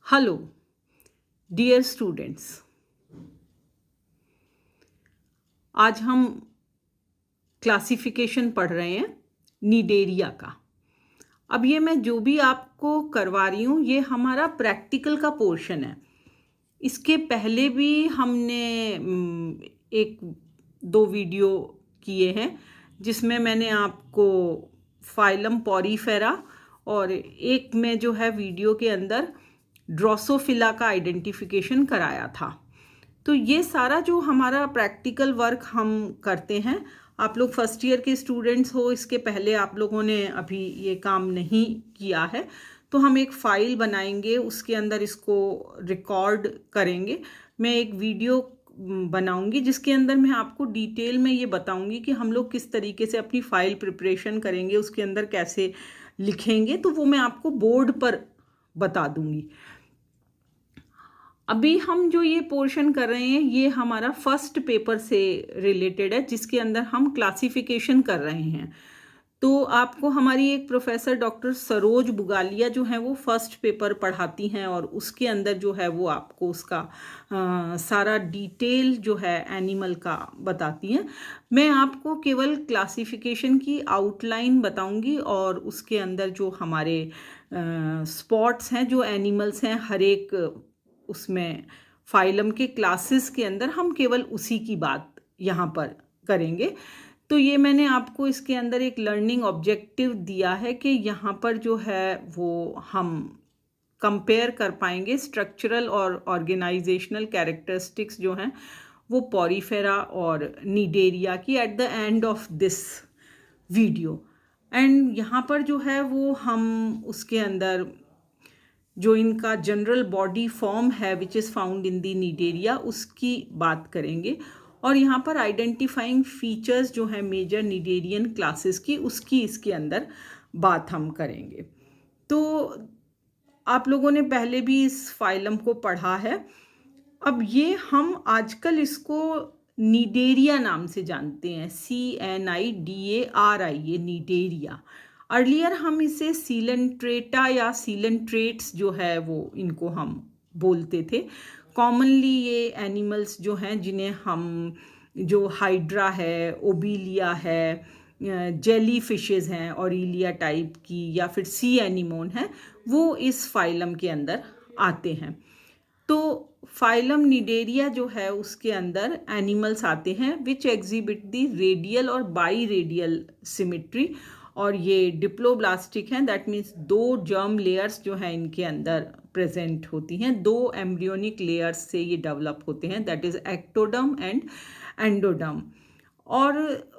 Hello dear students. आज हम classification पढ़ रहे हैं निडेरिया का। अब ये मैं जो भी आपको करवा रही हूँ ये हमारा प्रैक्टिकल का पोर्शन है। इसके पहले भी हमने एक दो वीडियो किए हैं जिसमें मैंने आपको फाइलम पॉरीफेरा और एक में जो है वीडियो के अंदर ड्रोसोफिला का आइडेंटिफिकेशन कराया था। तो ये सारा जो हमारा प्रैक्टिकल वर्क हम करते हैं, आप लोग फर्स्ट ईयर के स्टूडेंट्स हो, इसके पहले आप लोगों ने अभी ये काम नहीं किया है, तो हम एक फ़ाइल बनाएंगे, उसके अंदर इसको रिकॉर्ड करेंगे। मैं एक वीडियो बनाऊंगी जिसके अंदर मैं आपको डिटेल में ये बताऊंगी कि हम लोग किस तरीके से अपनी फ़ाइल प्रिपरेशन करेंगे, उसके अंदर कैसे लिखेंगे, तो वो मैं आपको बोर्ड पर बता दूंगी। अभी हम जो ये पोर्शन कर रहे हैं ये हमारा फर्स्ट पेपर से रिलेटेड है जिसके अंदर हम क्लासिफिकेशन कर रहे हैं। तो आपको हमारी एक प्रोफेसर डॉक्टर सरोज बुगालिया जो है वो फर्स्ट पेपर पढ़ाती हैं और उसके अंदर जो है वो आपको उसका सारा डिटेल जो है एनिमल का बताती हैं। मैं आपको केवल क्लासिफिकेशन की आउटलाइन बताऊंगी और उसके अंदर जो हमारे स्पॉट्स हैं, जो एनिमल्स हैं, हर एक उसमें फाइलम के क्लासेस के अंदर हम केवल उसी की बात यहाँ पर करेंगे। तो ये मैंने आपको इसके अंदर एक लर्निंग ऑब्जेक्टिव दिया है कि यहाँ पर जो है वो हम कंपेयर कर पाएंगे स्ट्रक्चरल और ऑर्गेनाइजेशनल कैरेक्टरिस्टिक्स जो हैं वो पॉरीफेरा और निडेरिया की at the end of this video. And यहाँ पर जो है वो हम उसके अंदर जो इनका जनरल बॉडी फॉर्म है which is found in the Cnidaria उसकी बात करेंगे और यहाँ पर आइडेंटिफाइंग फीचर्स जो है मेजर निडेरियन क्लासेस की उसकी इसके अंदर बात हम करेंगे। तो आप लोगों ने पहले भी इस फाइलम को पढ़ा है। अब ये हम आजकल इसको निडेरिया नाम से जानते हैं, CNIDARI, ये निडेरिया। अर्लियर हम इसे सीलेंट्रेटा या सीलेंट्रेट्स जो है वो इनको हम बोलते थे। कॉमनली ये एनिमल्स जो हैं जिन्हें हम जो हाइड्रा है, ओबीलिया है, जेली फिशेज़ हैं ऑरिलिया टाइप की, या फिर सी एनिमोन है, वो इस फाइलम के अंदर आते हैं। तो फाइलम निडेरिया जो है उसके अंदर एनिमल्स आते हैं विच एग्जिबिट दी रेडियल और बाई रेडियल सिमिट्री, और ये डिप्लोब्लास्टिक हैं, दैट मीन्स दो जर्म लेयर्स जो हैं इनके अंदर प्रेजेंट होती हैं, दो एम्ब्रियोनिक लेयर्स से ये डेवलप होते हैं, that is ectoderm and endoderm. और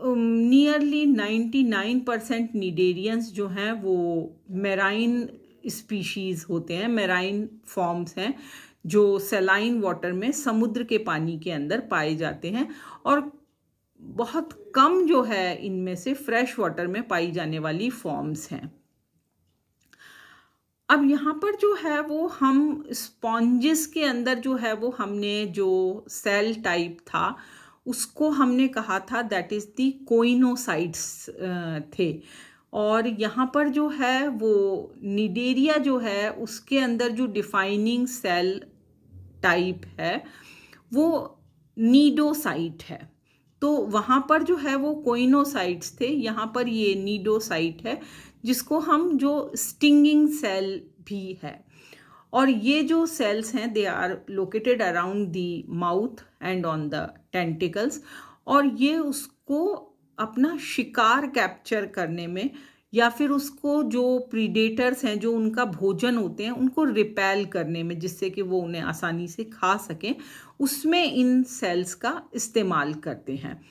नियरली 99% निडेरियंस जो हैं वो मेराइन स्पीशीज़ होते हैं, मेराइन फॉर्म्स हैं जो सेलाइन वाटर में, समुद्र के पानी के अंदर पाए जाते हैं, और बहुत कम जो है इनमें से फ्रेश वाटर में पाई जाने वाली फॉर्म्स हैं। अब यहाँ पर जो है वो हम स्पॉन्जेस के अंदर जो है वो हमने जो सेल टाइप था उसको हमने कहा था दैट इज़ दी कोइनोसाइट्स थे, और यहाँ पर जो है वो निडेरिया जो है उसके अंदर जो डिफाइनिंग सेल टाइप है वो नीडोसाइट है। तो वहाँ पर जो है वो कोइनोसाइट्स थे, यहाँ पर ये नीडोसाइट है जिसको हम जो स्टिंगिंग सेल भी है। और ये जो सेल्स हैं they are located around the mouth and on the tentacles, और ये उसको अपना शिकार कैप्चर करने में या फिर उसको जो प्रीडेटर्स हैं जो उनका भोजन होते हैं उनको रिपेल करने में, जिससे कि वो उन्हें आसानी से खा सकें, उसमें इन सेल्स का इस्तेमाल करते हैं।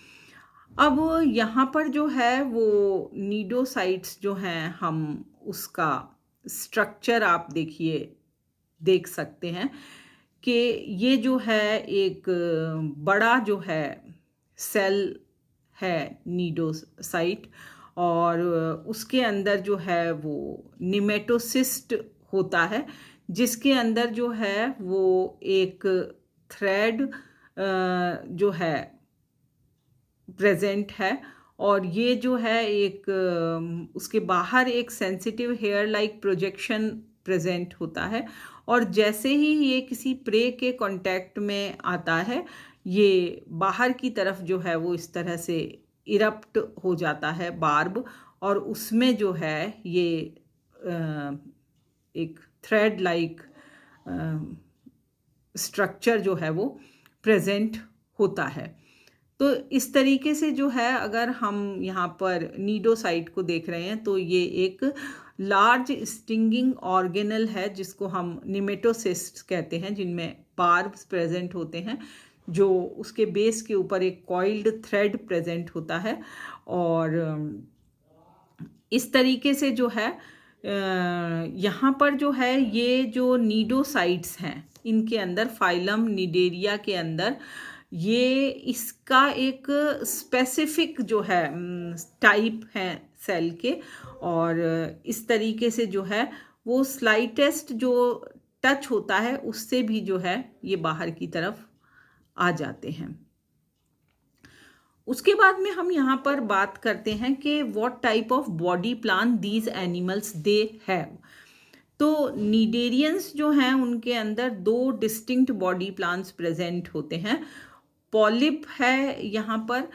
अब यहाँ पर जो है वो नीडोसाइट्स जो हैं हम उसका स्ट्रक्चर आप देख सकते हैं कि ये जो है एक बड़ा जो है सेल है नीडोसाइट, और उसके अंदर जो है वो निमेटोसिस्ट होता है जिसके अंदर जो है वो एक थ्रेड जो है प्रेजेंट है, और ये जो है एक उसके बाहर एक sensitive hair like projection present होता है, और जैसे ही ये किसी प्रे के कांटेक्ट में आता है, ये बाहर की तरफ जो है वो इस तरह से इरप्ट हो जाता है बार्ब, और उसमें जो है ये एक थ्रेड लाइक स्ट्रक्चर जो है वो प्रेजेंट होता है। तो इस तरीके से जो है, अगर हम यहाँ पर नीडोसाइट को देख रहे हैं तो ये एक लार्ज स्टिंगिंग ऑर्गेनल है जिसको हम निमेटोसिस्ट कहते हैं, जिनमें बार्ब्स प्रेजेंट होते हैं, जो उसके बेस के ऊपर एक कॉइल्ड थ्रेड प्रेजेंट होता है। और इस तरीके से जो है यहाँ पर जो है ये जो नीडोसाइट्स हैं, इनके अंदर फाइलम निडेरिया के अंदर ये इसका एक स्पेसिफिक जो है टाइप है सेल के, और इस तरीके से जो है वो स्लाइटेस्ट जो टच होता है उससे भी जो है ये बाहर की तरफ आ जाते हैं। उसके बाद में हम यहाँ पर बात करते हैं कि what type of body plan these animals they have. तो नीडेरियंस जो हैं उनके अंदर दो डिस्टिंक्ट बॉडी प्लान्स प्रेजेंट होते हैं। पॉलिप है यहाँ पर,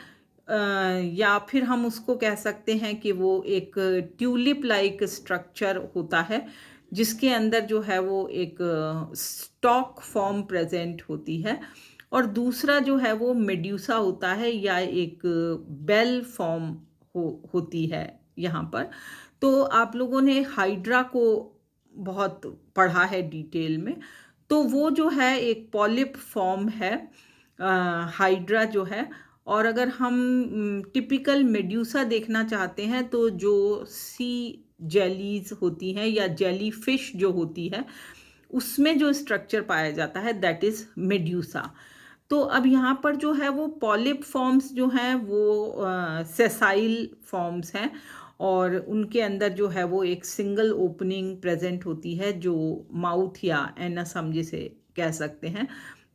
या फिर हम उसको कह सकते हैं कि वो एक ट्यूलिप लाइक स्ट्रक्चर होता है, जिसके अंदर जो है वो एक स्टॉक फॉर्म प्रेजेंट होती है, और दूसरा जो है वो मेड्यूसा होता है, या एक बेल फॉर्म होती है यहाँ पर। तो आप लोगों ने हाइड्रा को बहुत पढ़ा है डिटेल में, तो वो जो है एक पॉलिप फॉर्म है हाइड्रा जो है। और अगर हम टिपिकल मेड्यूसा देखना चाहते हैं तो जो सी जेलीज होती हैं या जेली फिश जो होती है, उसमें जो स्ट्रक्चर पाया जाता है दैट इज़ मेड्यूसा। तो अब यहाँ पर जो है वो पॉलिप फॉर्म्स जो हैं वो सेसाइल फॉर्म्स हैं, और उनके अंदर जो है वो एक सिंगल ओपनिंग प्रेजेंट होती है जो माउथ या एनस हम जिसे कह सकते हैं,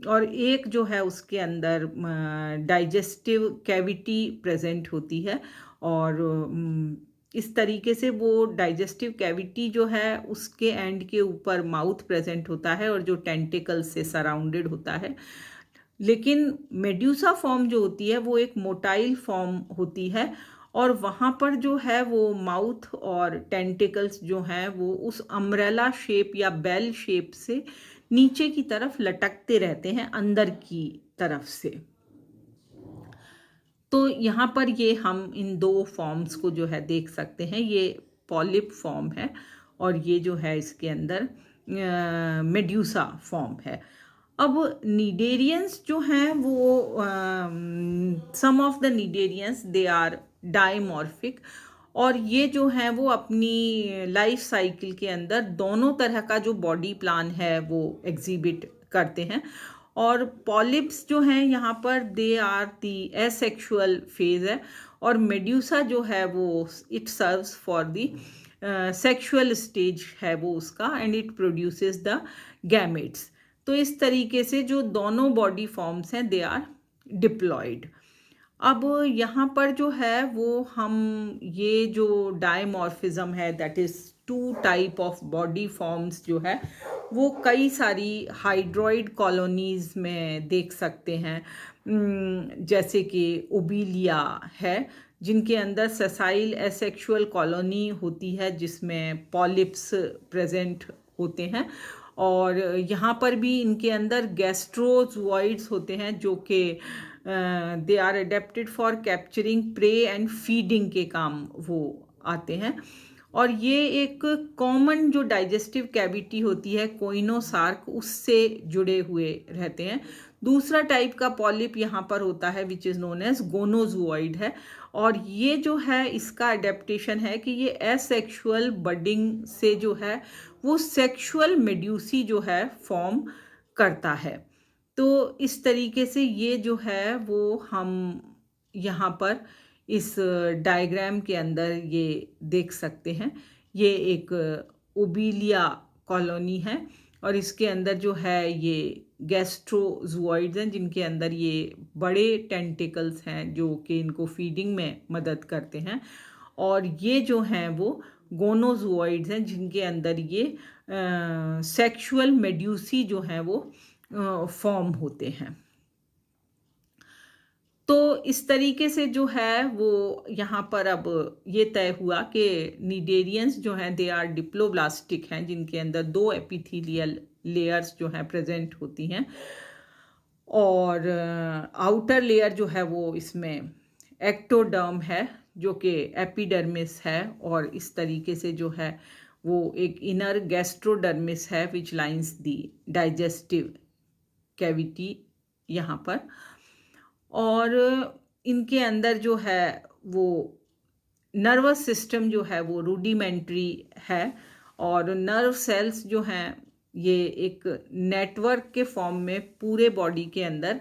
और एक जो है उसके अंदर डाइजेस्टिव कैविटी प्रेजेंट होती है। और इस तरीके से वो डाइजेस्टिव कैविटी जो है उसके एंड के ऊपर माउथ प्रेजेंट होता है, और जो टेंटिकल से सराउंडेड होता है। लेकिन मेड्यूसा फॉर्म जो होती है वो एक मोटाइल फॉर्म होती है, और वहाँ पर जो है वो माउथ और टेंटिकल्स जो हैं वो उस अम्ब्रेला शेप या बेल शेप से नीचे की तरफ लटकते रहते हैं अंदर की तरफ से। तो यहाँ पर ये हम इन दो फॉर्म्स को जो है देख सकते हैं, ये पॉलिप फॉर्म है और ये जो है इसके अंदर मेड्यूसा फॉर्म है। अब नीडेरियंस जो हैं वो some of the cnidarians they are dimorphic, और ये जो हैं वो अपनी लाइफ साइकिल के अंदर दोनों तरह का जो बॉडी प्लान है वो एग्जिबिट करते हैं। और पॉलिप्स जो हैं यहाँ पर they are the asexual phase है, और मेड्यूसा जो है वो it serves for the sexual stage है वो उसका, and it produces the gametes. तो इस तरीके से जो दोनों बॉडी फॉर्म्स हैं दे आर डिप्लॉयड। अब यहाँ पर जो है वो हम ये जो डायमॉर्फिज्म है that is two type of body forms जो है वो कई सारी हाइड्रॉइड कॉलोनीज में देख सकते हैं, जैसे कि ओबिलिया है जिनके अंदर सेसाइल एसेक्सुअल कॉलोनी होती है जिसमें पॉलिप्स प्रेजेंट होते हैं, और यहाँ पर भी इनके अंदर गैस्ट्रोजोइड्स होते हैं जो कि they are adapted for capturing prey and feeding के काम वो आते हैं। और ये एक कॉमन जो डाइजेस्टिव कैविटी होती है कोइनोसार्क उससे जुड़े हुए रहते हैं। दूसरा टाइप का पॉलिप यहाँ पर होता है विच इज़ नोन एज गोनोजोइड है, और ये जो है इसका अडेप्टेशन है कि ये एसेक्सुअल बडिंग से जो है वो सेक्सुअल मेड्यूसी जो है फॉर्म करता है। तो इस तरीके से ये जो है वो हम यहाँ पर इस डायग्राम के अंदर ये देख सकते हैं। ये एक ओबिलिया कॉलोनी है और इसके अंदर जो है ये गैस्ट्रोजोइड्स हैं जिनके अंदर ये बड़े टेंटिकल्स हैं जो कि इनको फीडिंग में मदद करते हैं, और ये जो हैं वो गोनोजोइड्स हैं जिनके अंदर ये सेक्सुअल मेड्यूसी जो हैं वो फॉर्म होते हैं। तो इस तरीके से जो है वो यहाँ पर अब ये तय हुआ कि निडेरियंस जो हैं दे आर डिप्लोब्लास्टिक हैं, जिनके अंदर 2 एपिथेलियल लेयर्स जो हैं प्रेजेंट होती हैं, और आउटर लेयर जो है वो इसमें एक्टोडर्म है जो कि एपिडर्मिस है, और इस तरीके से जो है वो एक इनर गैस्ट्रोडर्मिस है विच लाइंस दी डाइजेस्टिव कैविटी यहाँ पर। और इनके अंदर जो है वो नर्वस सिस्टम जो है वो रूडिमेंट्री है, और नर्व सेल्स जो हैं ये एक नेटवर्क के फॉर्म में पूरे बॉडी के अंदर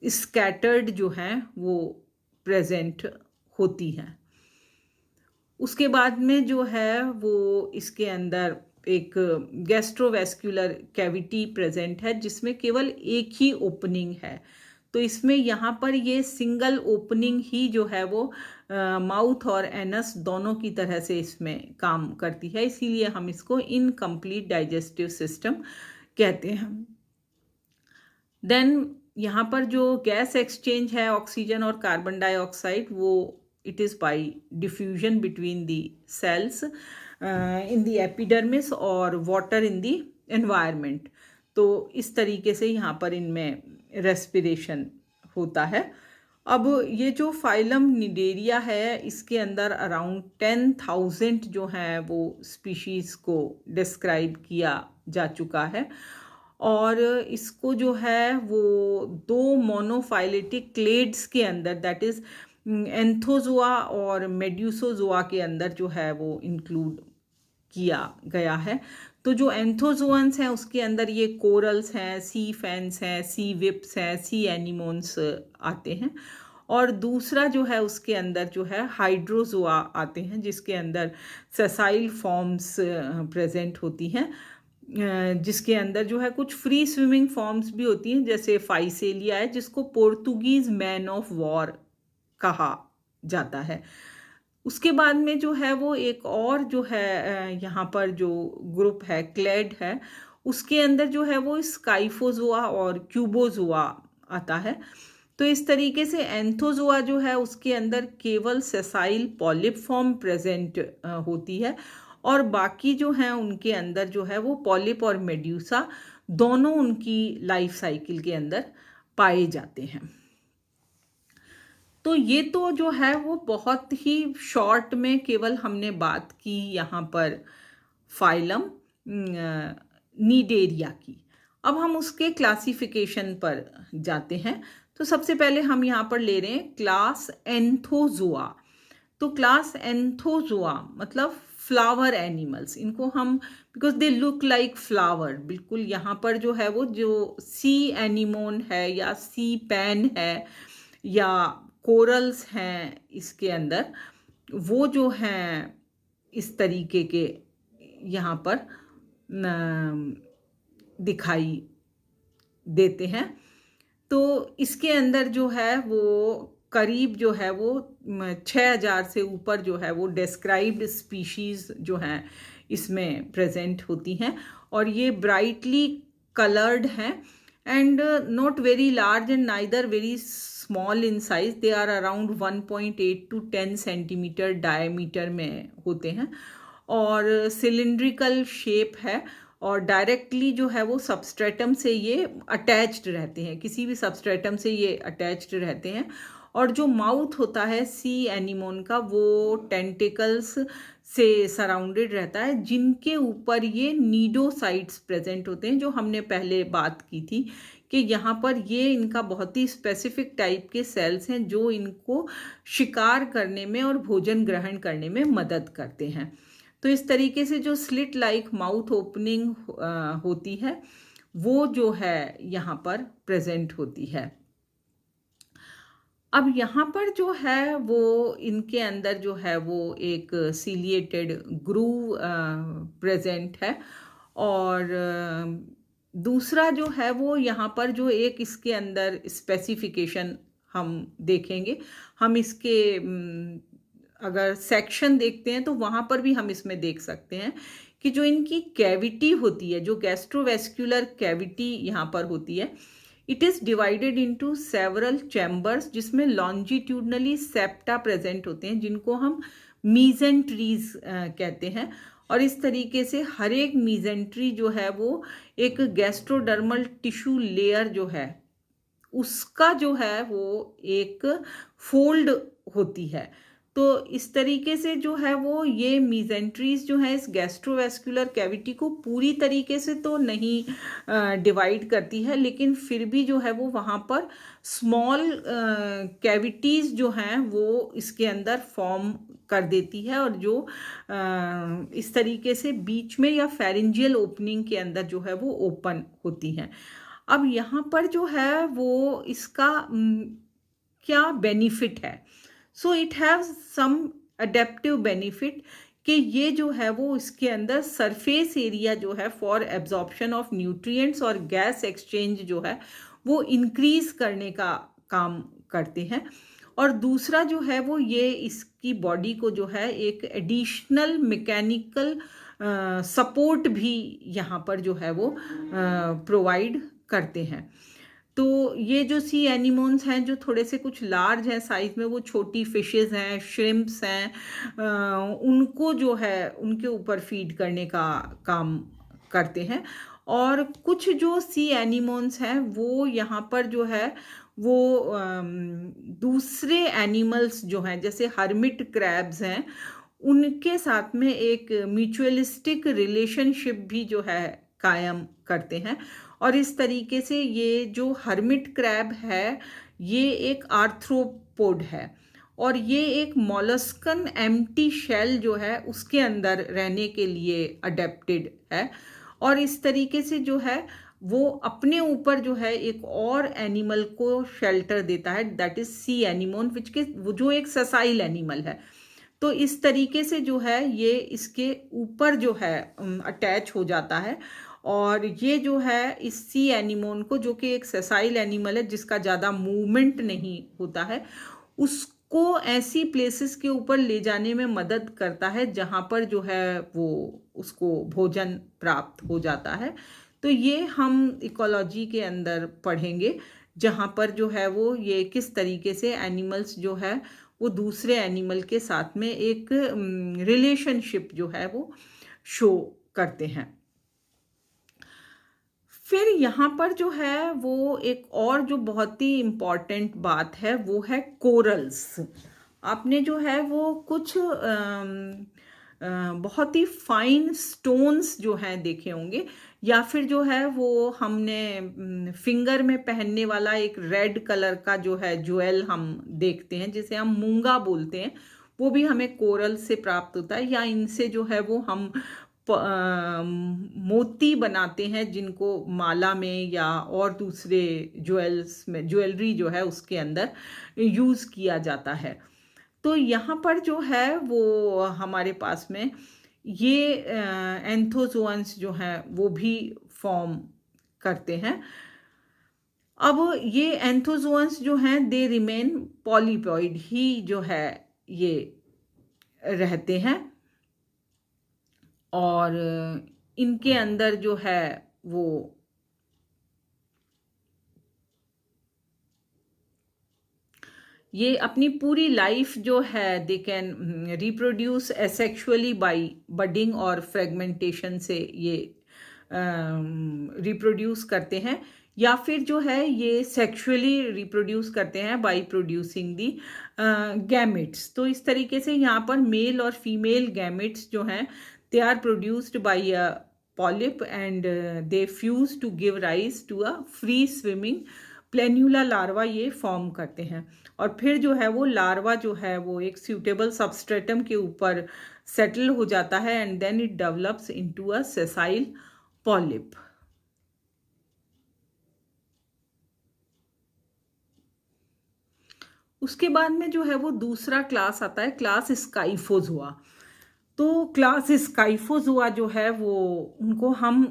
स्कैटर्ड जो हैं वो प्रेजेंट होती हैं। उसके बाद में जो है वो इसके अंदर एक गैस्ट्रोवेस्कुलर कैविटी प्रेजेंट है जिसमें केवल एक ही ओपनिंग है। तो इसमें यहाँ पर ये सिंगल ओपनिंग ही जो है वो माउथ और एनस दोनों की तरह से इसमें काम करती है, इसीलिए हम इसको इनकम्प्लीट डाइजेस्टिव सिस्टम कहते हैं। देन यहाँ पर जो गैस एक्सचेंज है ऑक्सीजन और कार्बन डाइऑक्साइड, वो it is by diffusion between the cells in the epidermis और वाटर इन द एनवायरनमेंट। तो इस तरीके से यहाँ पर इनमें रेस्पिरेशन होता है। अब ये जो फाइलम निडेरिया है इसके अंदर अराउंड 10,000 जो हैं वो स्पीशीज़ को डिस्क्राइब किया जा चुका है, और इसको जो है वो 2 मोनोफाइलेटिक क्लेड्स के अंदर, दैट इज़ एंथोजोआ और मेड्यूसोजोआ के अंदर जो है वो इंक्लूड किया गया है। तो जो एंथोजोअन्स हैं उसके अंदर ये कोरल्स हैं, सी फैंस हैं, सी विप्स हैं, सी एनिमोन्स आते हैं, और दूसरा जो है उसके अंदर जो है हाइड्रोजोआ आते हैं जिसके अंदर सेसाइल फॉर्म्स प्रेजेंट होती हैं, जिसके अंदर जो है कुछ फ्री स्विमिंग फॉर्म्स भी होती हैं जैसे फाइसेलिया है जिसको पोर्तुगीज मैन ऑफ वॉर कहा जाता है। उसके बाद में जो है वो एक और जो है यहाँ पर जो ग्रुप है क्लेड है, उसके अंदर जो है वो स्काइफोजोआ और क्यूबोजोआ आता है। तो इस तरीके से एंथोजोआ जो है उसके अंदर केवल सेसाइल पॉलिप फॉर्म प्रेजेंट होती है, और बाकी जो हैं उनके अंदर जो है वो पॉलिप और मेड्यूसा दोनों उनकी लाइफ साइकिल के अंदर पाए जाते हैं। तो ये तो जो है वो बहुत ही शॉर्ट में केवल हमने बात की यहाँ पर फाइलम नीडेरिया की। अब हम उसके क्लासिफिकेशन पर जाते हैं। तो सबसे पहले हम यहाँ पर ले रहे हैं क्लास एंथोजोआ। तो क्लास एंथोजोआ मतलब फ्लावर एनिमल्स, इनको हम because they look like flower, बिल्कुल यहाँ पर जो है वो जो सी एनिमोन है या सी पैन है या कोरल्स हैं इसके अंदर, वो जो हैं इस तरीके के यहाँ पर दिखाई देते हैं। तो इसके अंदर जो है वो करीब जो है वो 6,000 से ऊपर जो है वो डिस्क्राइब्ड स्पीशीज़ जो हैं इसमें प्रेजेंट होती हैं, और ये ब्राइटली कलर्ड हैं and not very large and neither very small in size. They are around 1.8 to 10 centimetre diameter में होते हैं, और सिलिंड्रिकल शेप है, और डायरेक्टली जो है वो सबस्ट्रेटम से ये अटैच्ड रहते हैं, किसी भी सबस्ट्रेटम से ये अटैच्ड रहते हैं। और जो माउथ होता है सी एनिमोन का वो टेंटिकल्स से सराउंडेड रहता है जिनके ऊपर ये नीडोसाइट्स प्रेजेंट होते हैं, जो हमने पहले बात की थी कि यहाँ पर ये इनका बहुत ही स्पेसिफिक टाइप के सेल्स हैं जो इनको शिकार करने में और भोजन ग्रहण करने में मदद करते हैं। तो इस तरीके से जो स्लिट लाइक माउथ ओपनिंग होती है वो जो है यहाँ पर प्रेजेंट होती है। अब यहाँ पर जो है वो इनके अंदर जो है वो एक सीलिएटेड ग्रूव प्रेजेंट है, और दूसरा जो है वो यहाँ पर जो एक इसके अंदर स्पेसिफिकेशन हम देखेंगे, हम इसके अगर सेक्शन देखते हैं तो वहाँ पर भी हम इसमें देख सकते हैं कि जो इनकी कैविटी होती है, जो गैस्ट्रोवेस्कुलर कैविटी यहाँ पर होती है, it is divided into several chambers, जिसमें लॉन्जिट्यूडनली सेप्टा प्रेजेंट होते हैं, जिनको हम मीजेंट्रीज कहते हैं। और इस तरीके से हर एक मीजेंट्री जो है वो एक गैस्ट्रोडर्मल टिश्यू लेयर जो है उसका जो है वो एक फोल्ड होती है। तो इस तरीके से जो है वो ये मीजेंट्रीज जो है इस गैस्ट्रोवेस्कुलर कैविटी को पूरी तरीके से तो नहीं डिवाइड करती है, लेकिन फिर भी जो है वो वहाँ पर स्मॉल कैविटीज़ जो हैं वो इसके अंदर फॉर्म कर देती है, और जो इस तरीके से बीच में या फेरिंजियल ओपनिंग के अंदर जो है वो ओपन होती हैं। अब यहाँ पर जो है वो इसका क्या बेनिफिट है? So it have some adaptive benefit कि ये जो है वो इसके अंदर सरफेस एरिया जो है फॉर एब्जॉर्प्शन ऑफ न्यूट्रिएंट्स और गैस एक्सचेंज जो है वो इंक्रीज करने का काम करते हैं। और दूसरा जो है वो ये इसकी बॉडी को जो है एक एडिशनल मैकेनिकल सपोर्ट भी यहाँ पर जो है वो प्रोवाइड करते हैं। तो ये जो सी एनिमोन्स हैं जो थोड़े से कुछ लार्ज हैं साइज में, वो छोटी फिशेस हैं, श्रिम्प्स हैं, उनको जो है उनके ऊपर फीड करने का काम करते हैं। और कुछ जो सी एनिमोन्स हैं वो यहाँ पर जो है वो दूसरे एनिमल्स जो हैं जैसे हर्मिट क्रैब्स हैं उनके साथ में एक म्यूचुअलिस्टिक रिलेशनशिप भी जो है कायम करते हैं। और इस तरीके से ये जो हर्मिट क्रैब है ये एक आर्थ्रोपोड है, और ये एक मॉलस्कन एम्प्टी शेल जो है उसके अंदर रहने के लिए अडेप्टेड है। और इस तरीके से जो है वो अपने ऊपर जो है एक और एनिमल को शेल्टर देता है, दैट इज सी एनिमोन विच के वो जो एक ससाइल एनिमल है। तो इस तरीके से जो है ये इसके ऊपर जो है अटैच हो जाता है, और ये जो है इस सी एनिमोन को, जो कि एक सेसाइल एनिमल है जिसका ज़्यादा मूवमेंट नहीं होता है, उसको ऐसी प्लेसेस के ऊपर ले जाने में मदद करता है जहाँ पर जो है वो उसको भोजन प्राप्त हो जाता है। तो ये हम इकोलॉजी के अंदर पढ़ेंगे जहाँ पर जो है वो ये किस तरीके से एनिमल्स जो है वो दूसरे एनिमल के साथ में एक रिलेशनशिप जो है वो शो करते हैं। फिर यहाँ पर जो है वो एक और जो बहुत ही इम्पॉर्टेंट बात है वो है कोरल्स। आपने जो है वो कुछ बहुत ही फाइन स्टोन्स जो हैं देखे होंगे, या फिर जो है वो हमने फिंगर में पहनने वाला एक रेड कलर का जो है ज्वेल हम देखते हैं जिसे हम मूंगा बोलते हैं, वो भी हमें कोरल से प्राप्त होता है। या इनसे जो है वो हम मोती बनाते हैं जिनको माला में या और दूसरे ज्वेल्स में, ज्वेलरी जो है उसके अंदर यूज़ किया जाता है। तो यहाँ पर जो है वो हमारे पास में ये एंथोजोअन्स जो हैं वो भी फॉर्म करते हैं। अब ये एंथोजोअन्स जो हैं दे रिमेन पॉलीपॉइड ही जो है ये रहते हैं, और इनके अंदर जो है वो ये अपनी पूरी लाइफ जो है they can reproduce asexually by budding और फ्रेगमेंटेशन से ये रिप्रोड्यूस करते हैं, या फिर जो है ये सेक्सुअली रिप्रोड्यूस करते हैं बाय प्रोड्यूसिंग दी गैमेट्स। तो इस तरीके से यहाँ पर मेल और फीमेल गैमेट्स जो हैं they are produced by a polyp and they fuse to give rise to a free swimming planula larva ये फॉर्म करते हैं। और फिर जो है वो लार्वा जो है वो एक सूटेबल सबस्ट्रेटम के ऊपर सेटल हो जाता है and then it develops into a sessile polyp. उसके बाद में जो है वो दूसरा क्लास आता है, क्लास स्काइफोजोआ। तो क्लास स्काइफोजोआ जो है वो उनको हम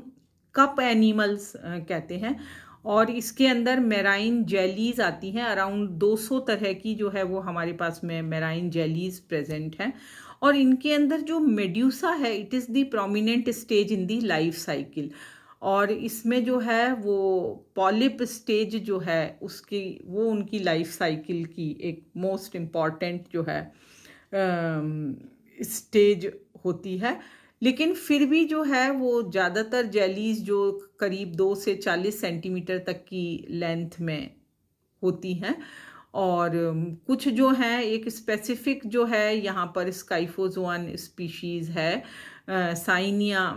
कप एनिमल्स कहते हैं, और इसके अंदर मेराइन जेलीज आती हैं, अराउंड 200 तरह की जो है वो हमारे पास में मेराइन जेलीज प्रेजेंट हैं। और इनके अंदर जो मेड्यूसा है, it is the prominent stage in the life cycle. और इसमें जो है वो पॉलिप स्टेज जो है उसकी, वो उनकी लाइफ साइकिल की एक मोस्ट इम्पॉर्टेंट जो है स्टेज होती है। लेकिन फिर भी जो है वो ज़्यादातर जेलीज जो करीब 2 से 40 सेंटीमीटर तक की लेंथ में होती हैं। और कुछ जो हैं, एक स्पेसिफिक जो है यहाँ पर स्काइफोजोअन स्पीशीज़ है साइनिया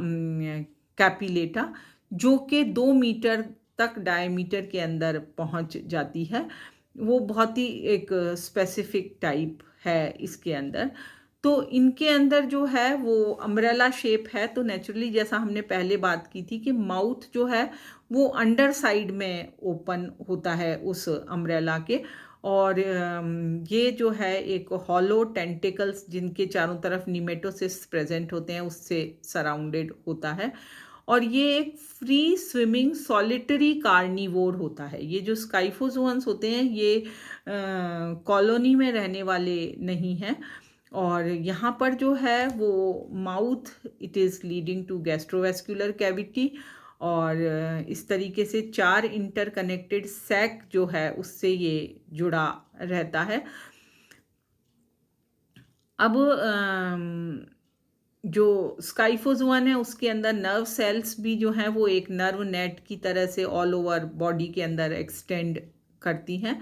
कैपिलेटा, जो कि 2 मीटर तक डायमीटर के अंदर पहुँच जाती है। वो बहुत ही एक स्पेसिफिक टाइप है इसके अंदर। तो इनके अंदर जो है वो अम्ब्रेला शेप है। तो नेचुरली जैसा हमने पहले बात की थी कि माउथ जो है वो अंडर साइड में ओपन होता है उस अम्ब्रेला के। और ये जो है एक हॉलो टेंटिकल्स जिनके चारों तरफ निमेटोसिस प्रेजेंट होते हैं उससे सराउंडेड होता है। और ये एक फ्री स्विमिंग सॉलिटरी कार्निवोर होता है। ये जो स्काइफोजोअन्स होते हैं ये कॉलोनी में रहने वाले नहीं हैं। और यहाँ पर जो है वो mouth, it is leading to gastrovascular cavity. और इस तरीके से 4 इंटरकनेक्टेड सैक जो है उससे ये जुड़ा रहता है। अब जो स्काइफोजोअन है उसके अंदर नर्व सेल्स भी जो हैं वो एक नर्व नेट की तरह से ऑल ओवर बॉडी के अंदर एक्सटेंड करती हैं।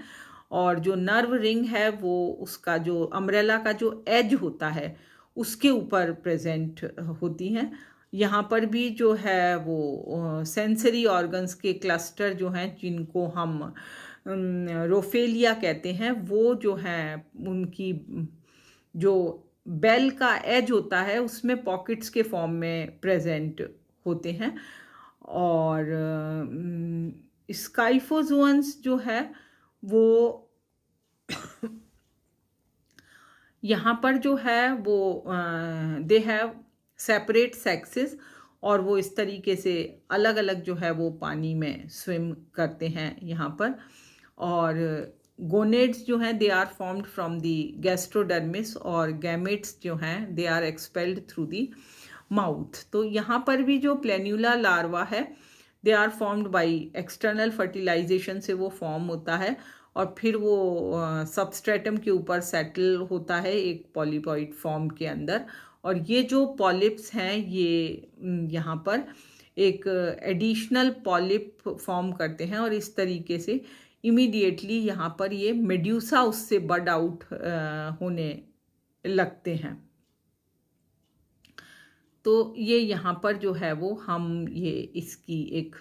और जो नर्व रिंग है वो उसका जो अम्ब्रेला का जो एज होता है उसके ऊपर प्रेजेंट होती हैं। यहाँ पर भी जो है वो सेंसरी ऑर्गन्स के क्लस्टर जो हैं जिनको हम रोफेलिया कहते हैं, वो जो हैं उनकी जो बेल का एज होता है उसमें पॉकेट्स के फॉर्म में प्रेजेंट होते हैं। और स्काइफोजोअन्स जो है वो यहाँ पर जो है वो दे हैव सेपरेट सेक्सेस। और वो इस तरीके से अलग अलग जो है वो पानी में स्विम करते हैं यहाँ पर। और गोनेड्स जो हैं they are formed from the gastrodermis, और गैमेट्स जो हैं they are expelled through the mouth. तो यहाँ पर भी जो प्लेन्यूला लार्वा है they are formed by external fertilization से वो फॉर्म होता है। और फिर वो सबस्ट्रेटम के ऊपर सेटल होता है एक पॉलीपॉइड फॉर्म के अंदर। और ये जो पॉलिप्स हैं ये यहाँ पर एक एडिशनल पॉलिप फॉर्म करते हैं। और इस तरीके से इमीडिएटली यहाँ पर ये मेड्यूसा उससे बड आउट होने लगते हैं। तो ये यहाँ पर जो है वो हम ये इसकी एक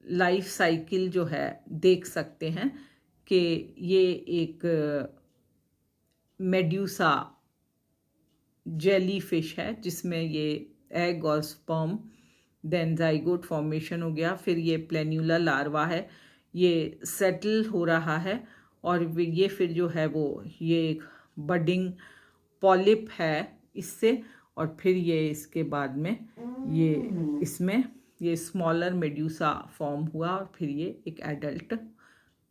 लाइफ साइकिल जो है देख सकते हैं कि ये एक मेड्यूसा जेली फिश है जिसमें ये एग और स्पर्म, देन जाइगोट फॉर्मेशन हो गया, फिर ये प्लेन्यूला लार्वा है, ये सेटल हो रहा है। और ये फिर जो है वो ये एक बडिंग पॉलिप है इससे। और फिर ये इसके बाद में ये इसमें ये स्मॉलर मेड्यूसा फॉर्म हुआ और फिर ये एक एडल्ट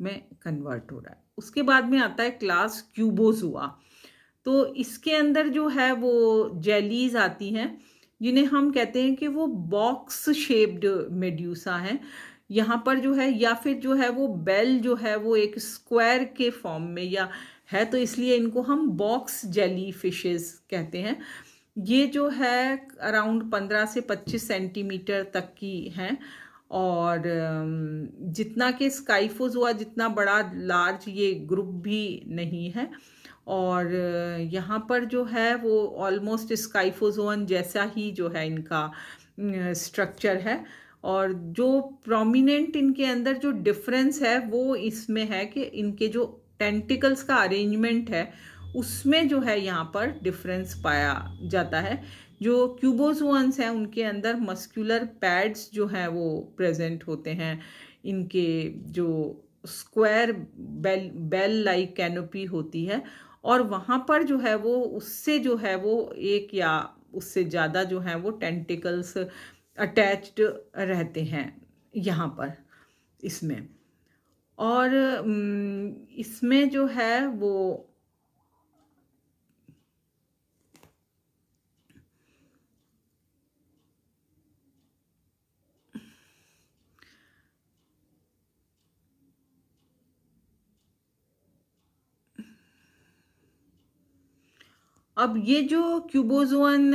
में कन्वर्ट हो रहा है। उसके बाद में आता है क्लास क्यूबोजुआ। तो इसके अंदर जो है वो जेलीज आती हैं जिन्हें हम कहते हैं कि वो बॉक्स शेप्ड मेड्यूसा हैं। यहाँ पर जो है या फिर जो है वो बेल जो है वो एक स्क्वायर के फॉर्म में या है, तो इसलिए इनको हम बॉक्स जेली फिशेस कहते हैं। ये जो है अराउंड 15 से 25 सेंटीमीटर तक की हैं। और जितना कि स्काइफोजोआ जितना बड़ा लार्ज ये ग्रुप भी नहीं है। और यहाँ पर जो है वो ऑलमोस्ट स्काइफोजोअन जैसा ही जो है इनका स्ट्रक्चर है। और जो प्रोमिनेंट इनके अंदर जो डिफरेंस है वो इसमें है कि इनके जो टेंटिकल्स का अरेंजमेंट है उसमें जो है यहाँ पर डिफरेंस पाया जाता है। जो क्यूबोजोअन्स हैं उनके अंदर मस्कुलर पैड्स जो हैं वो प्रेजेंट होते हैं। इनके जो स्क्वायर बेल लाइक कैनोपी होती है। और वहाँ पर जो है वो उससे जो है वो एक या उससे ज़्यादा जो है वो टेंटिकल्स अटैच्ड रहते हैं यहाँ पर। इसमें। और इसमें जो है वो अब ये जो क्यूबोज़ोअन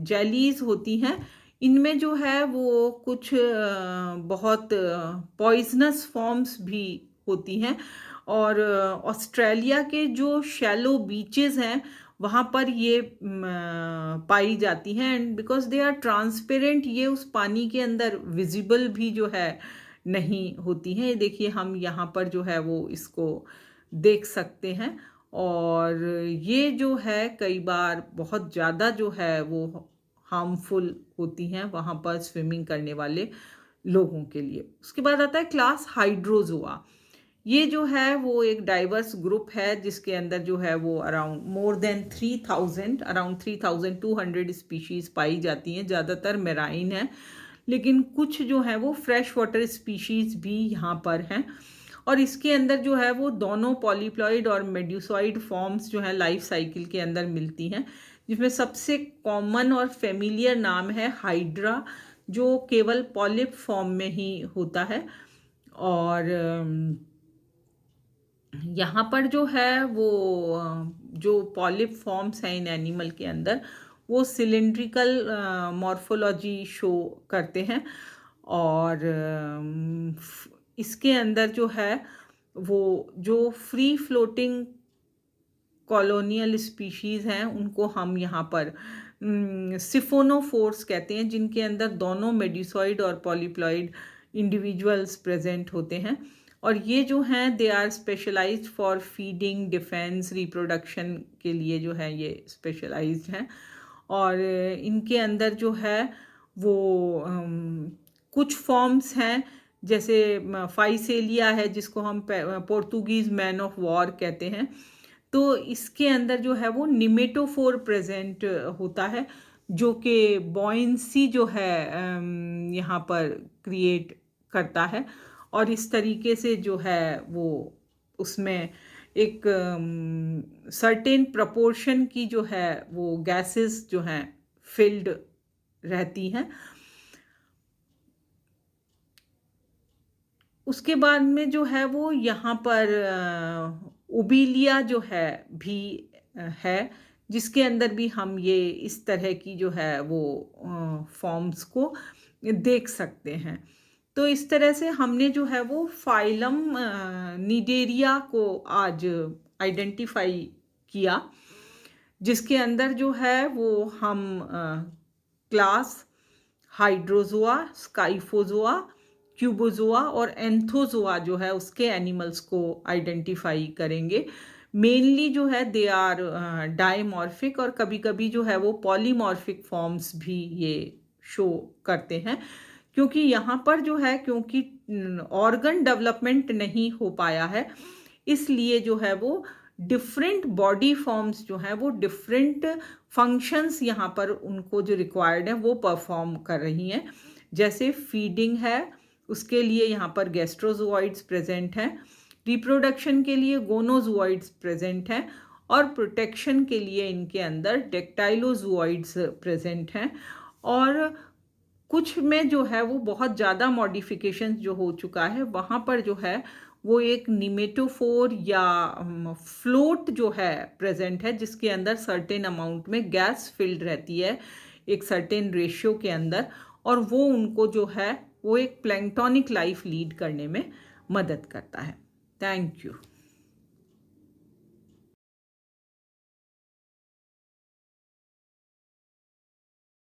जेलीज़ होती हैं, इनमें जो है वो कुछ बहुत पॉइज़नस फॉर्म्स भी होती हैं। और ऑस्ट्रेलिया के जो शैलो बीचेस हैं, वहाँ पर ये पाई जाती हैं। And because they are transparent, ये उस पानी के अंदर विजिबल भी जो है नहीं होती हैं। देखिए, हम यहाँ पर जो है वो इसको देख सकते हैं। और ये जो है कई बार बहुत ज़्यादा जो है वो हार्मफुल होती हैं वहाँ पर स्विमिंग करने वाले लोगों के लिए। उसके बाद आता है क्लास हाइड्रोजोआ। ये जो है वो एक डाइवर्स ग्रुप है जिसके अंदर जो है वो around more than 3000 around 3200 species पाई जाती हैं। ज़्यादातर मेराइन है, लेकिन कुछ जो है वो फ्रेश वाटर स्पीशीज़ भी यहाँ पर हैं। और इसके अंदर जो है वो दोनों पॉलीप्लॉइड और मेड्यूसॉइड फॉर्म्स जो है लाइफ साइकिल के अंदर मिलती हैं, जिसमें सबसे कॉमन और फेमिलियर नाम है हाइड्रा, जो केवल पॉलिप फॉर्म में ही होता है। और यहाँ पर जो है वो जो पॉलिप फॉर्म्स हैं इन एनिमल के अंदर, वो सिलिंड्रिकल मॉर्फोलॉजी शो करते हैं। और इसके अंदर जो है वो जो फ्री फ्लोटिंग कॉलोनियल स्पीशीज़ हैं उनको हम यहाँ पर सिफोनोफोर्स कहते हैं, जिनके अंदर दोनों मेड्यूसॉइड और पॉलीप्लॉइड इंडिविजुअल्स प्रेजेंट होते हैं। और ये जो हैं they are specialised for feeding, defence, reproduction के लिए जो है ये स्पेशलाइज्ड हैं। और इनके अंदर जो है वो कुछ फॉर्म्स हैं, जैसे फाइसेलिया है जिसको हम पोर्तुगीज़ मैन ऑफ वॉर कहते हैं। तो इसके अंदर जो है वो निमेटोफोर प्रेजेंट होता है, जो कि बॉयंसी जो है यहाँ पर क्रिएट करता है। और इस तरीके से जो है वो उसमें एक सर्टेन प्रपोर्शन की जो है वो गैसेस जो हैं फिल्ड रहती हैं। उसके बाद में जो है वो यहाँ पर ओबीलिया जो है भी है, जिसके अंदर भी हम ये इस तरह की जो है वो फॉर्म्स को देख सकते हैं। तो इस तरह से हमने जो है वो फाइलम निडेरिया को आज आइडेंटिफाई किया, जिसके अंदर जो है वो हम क्लास हाइड्रोजोआ, स्काइफोजोआ, क्यूबोजोआ और एंथोजोआ जो है उसके एनिमल्स को आइडेंटिफाई करेंगे। मेनली जो है दे आर डायमॉर्फिक, और कभी कभी जो है वो पॉलीमॉर्फिक फॉर्म्स भी ये शो करते हैं। क्योंकि यहाँ पर जो है, क्योंकि ऑर्गन डेवलपमेंट नहीं हो पाया है, इसलिए जो है वो डिफरेंट बॉडी फॉर्म्स जो हैं वो डिफरेंट फंक्शंस यहाँ पर उनको जो रिक्वायर्ड है वो परफॉर्म कर रही हैं। जैसे फीडिंग है, उसके लिए यहाँ पर गैस्ट्रोजोइड्स प्रेजेंट हैं। रिप्रोडक्शन के लिए गोनोजोइड्स प्रेजेंट हैं। और प्रोटेक्शन के लिए इनके अंदर डेक्टाइलोजोइड्स प्रेजेंट हैं। और कुछ में जो है वो बहुत ज़्यादा मॉडिफिकेशन जो हो चुका है, वहाँ पर जो है वो एक निमेटोफोर या फ्लोट जो है प्रेजेंट है, जिसके अंदर सर्टेन अमाउंट में गैस फिल्ड रहती है एक सर्टेन रेशियो के अंदर। और वो उनको जो है वो एक प्लैंक्टोनिक लाइफ लीड करने में मदद करता है। Thank you.